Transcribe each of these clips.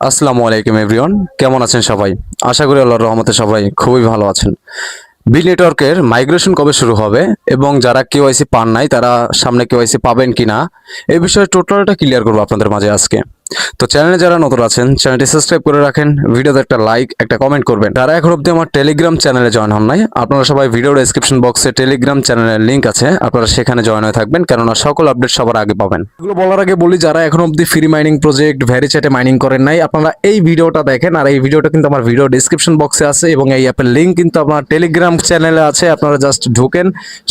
আসসালামু আলাইকুম এভরিওয়ান, কেমন আছেন সবাই? আশা করি আল্লাহর রহমতে সবাই খুবই ভালো আছেন। বি নেটওয়ার্কের মাইগ্রেশন কবে শুরু হবে এবং যারা কেওয়াইসি পান নাই তারা সামনে কেওয়াইসি পাবেন কিনা এই বিষয়ে টোটালটা ক্লিয়ার করবো আপনাদের মাঝে আজকে। তো চ্যানেলে যারা নতুন আছেন চ্যানেলটি সাবস্ক্রাইব করে রাখেন, ভিডিওতে একটা লাইক একটা কমেন্ট করবেন। যারা এখন অবধি আমার টেলিগ্রাম চ্যানেলে জয়েন হন নাই, আপনারা সবাই ভিডিওর ডেসক্রিপশন বক্সে টেলিগ্রাম চ্যানেলের লিংক আছে, আপনারা সেখানে জয়েন হয়ে থাকবেন, কেননা সকল আপডেট সবার আগে পাবেন। এগুলো বলার আগে বলি, যারা এখন অবধি ফ্রি মাইনিং প্রজেক্ট ভ্যারিচ্যাটে মাইনিং করেন নাই, আপনারা এই ভিডিওটা দেখেন। আর এই ভিডিওটা কিন্তু আমার ভিডিও ডেসক্রিপশন বক্সে আছে এবং এই অ্যাপের লিংক কিন্তু আপনার টেলিগ্রাম চ্যানেলে আছে। আপনারা জাস্ট ঢুকেন,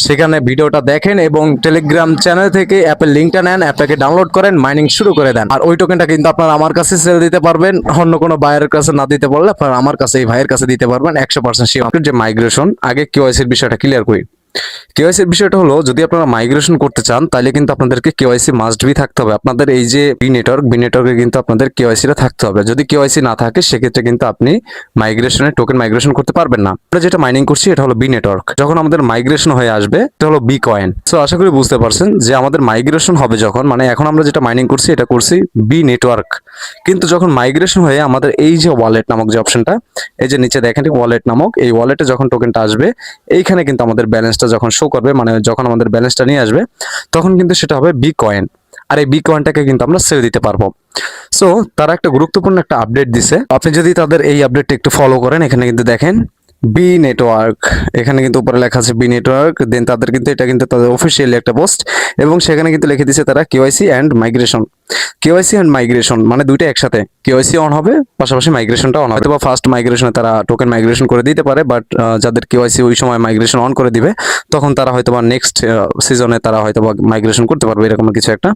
সেখানে ভিডিওটা দেখেন এবং টেলিগ্রাম চ্যানেল থেকে অ্যাপের লিংকটা নেন, অ্যাপটাকে ডাউনলোড করেন, মাইনিং শুরু করে দেন। আর ওই টোকেনটা কিন্তু আপনারা আমার কাছে সেল দিতে পারবেন, অন্য কোনো বায়ারের কাছে না দিতে পারলে আপনারা আমার কাছে, এই ভাইয়ের কাছে দিতে পারবেন 100% শিওর। যে মাইগ্রেশন, আগে কেওয়াইসির বিষয়টা ক্লিয়ার করি। কেওয়াইসির বিষয়টা হলো, যদি আপনারা মাইগ্রেশন করতে চান তাহলে কিন্তু আপনাদেরকে কেওয়াইসি মাস্ট বি থাকতে হবে। আপনাদের এই যে বি নেটওয়ার্কে কিন্তু আপনাদের কেওয়াইসিটা থাকতে হবে। যদি কেওয়াইসি না থাকে সেক্ষেত্রে কিন্তু আপনি মাইগ্রেশনের টোকেন মাইগ্রেশন করতে পারবেন না। আমরা যেটা মাইনিং করছি এটা হলো বি নেটওয়ার্ক, যখন আমাদের মাইগ্রেশন হয়ে আসবে এটা হলো বি কয়েন। সো আশা করি বুঝতে পারছেন যে আমাদের মাইগ্রেশন হবে যখন, মানে এখন আমরা যেটা মাইনিং করছি এটা করছি বি নেটওয়ার্ক, কিন্তু যখন মাইগ্রেশন হয়ে আমাদের এই যে ওয়ালেট নামক যে অপশনটা, এই যে নিচে দেখেন ওয়ালেট নামক, এই ওয়ালেটে যখন টোকেনটা আসবে এইখানে কিন্তু আমাদের ব্যালেন্সটা যখন শো করবে, মানে যখন আমাদের ব্যালেন্সটা নিয়ে আসবে তখন কিন্তু সেটা হবে বি কয়েন। আর এই বি কয়েনটাকে কিন্তু আমরা সেল দিতে পারবো। সো তারা একটা গুরুত্বপূর্ণ একটা আপডেট দিছে, আপনি যদি তাদের এই আপডেটটা একটু ফলো করেন, এখানে কিন্তু দেখেন বি নেটওয়ার্ক, এখানে কিন্তু উপরে লেখা আছে বি নেটওয়ার্ক, দেন তাদের কিন্তু এটা কিন্তু তাদের অফিসিয়ালি একটা পোস্ট এবং সেখানে কিন্তু লিখে দিয়েছে তারা KYC and migration. KYC and migration মানে দুইটা একসাথে, কেওয়াইসি অন হবে পাশাপাশি মাইগ্রেশনটা অন হবে। হয়তো বা ফার্স্ট মাইগ্রেশনে তারা টোকেন মাইগ্রেশন করে দিতে পারে, বাট যাদের কেওয়াইসি ওই সময় মাইগ্রেশন অন করে দিবে তখন তারা হয়তো বা নেক্সট সিজনে তারা হয়তো বা মাইগ্রেশন করতে পারবে, এরকম কিছু একটা।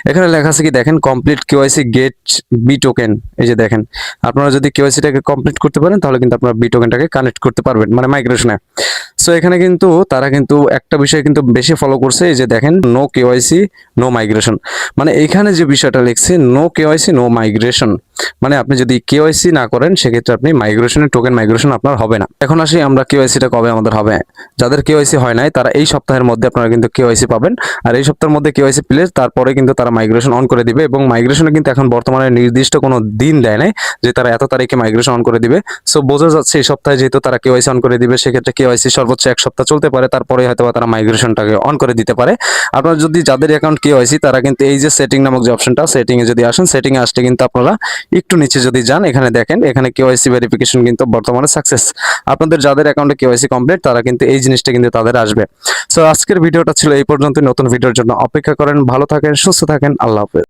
এখানে লেখা আছে কি দেখেন, complete KYC get B token. এই যে দেখেন, আপনারা যদি কেওয়াইসিটাকে কমপ্লিট করতে পারেন তাহলে কিন্তু আপনারা বি টোকেনটাকে কানেক্ট করতে পারবেন, মানে মাইগ্রেশনে। সো এখানে কিন্তু তারা কিন্তু একটা বিষয় কিন্তু বেশি ফলো করছে, এই যে দেখেন নো কেওয়াইসি নো মাইগ্রেশন, মানে এখানে যে বিষয়টা লিখছে নো কেওয়াইসি নো মাইগ্রেশন, মানে আপনি যদি কেওয়াইসি না করেন সেক্ষেত্রে আপনি মাইগ্রেশনের টোকেন মাইগ্রেশন আপনার হবে না। এখন আসি আমরা কেওয়াইসিটা কবে আমাদের হবে। যাদের কেওয়াইসি হয় নাই তারা এই সপ্তাহের মধ্যে আপনারা কিন্তু কেওয়াইসি পাবেন, আর এই সপ্তাহের মধ্যে কেওয়াইসি পেলে তারপরে কিন্তু তারা মাইগ্রেশন অন করে দিবে। এবং মাইগ্রেশনে কিন্তু এখন বর্তমানে নির্দিষ্ট কোনো দিন দেয় নাই যে তারা এত তারিখে মাইগ্রেশন অন করে দিবে। সো বোঝা যাচ্ছে এই সপ্তাহে যেহেতু তারা কেওয়াইসি অন করে দিবে, সেক্ষেত্রে কেওয়াইসি সর্বোচ্চ এক সপ্তাহ চলতে পারে, তারপরে হয়তো তারা মাইগ্রেশনটাকে অন করে দিতে পারে। আপনারা যদি যাদের অ্যাকাউন্ট কেওয়াইসি তারা কিন্তু এই যে সেটিং নামক যে অপশনটা, সেটিং এ যদি আসেন, সেটিং এ আসলে কিন্তু আপনারা একটু নিচে যদি যান, এখানে দেখেন এখানে কেওয়াইসি ভেরিফিকেশন কিন্তু বর্তমানে সাকসেস। আপনাদের যাদের অ্যাকাউন্টে কেওয়াইসি কমপ্লিট তারা কিন্তু এই জিনিসটা কিন্তু তাদের আসবে। সো আজকের ভিডিওটা ছিল এই পর্যন্ত, নতুন ভিডিওর জন্য অপেক্ষা করেন, ভালো থাকেন, সুস্থ থাকেন, আল্লাহ হাফেজ।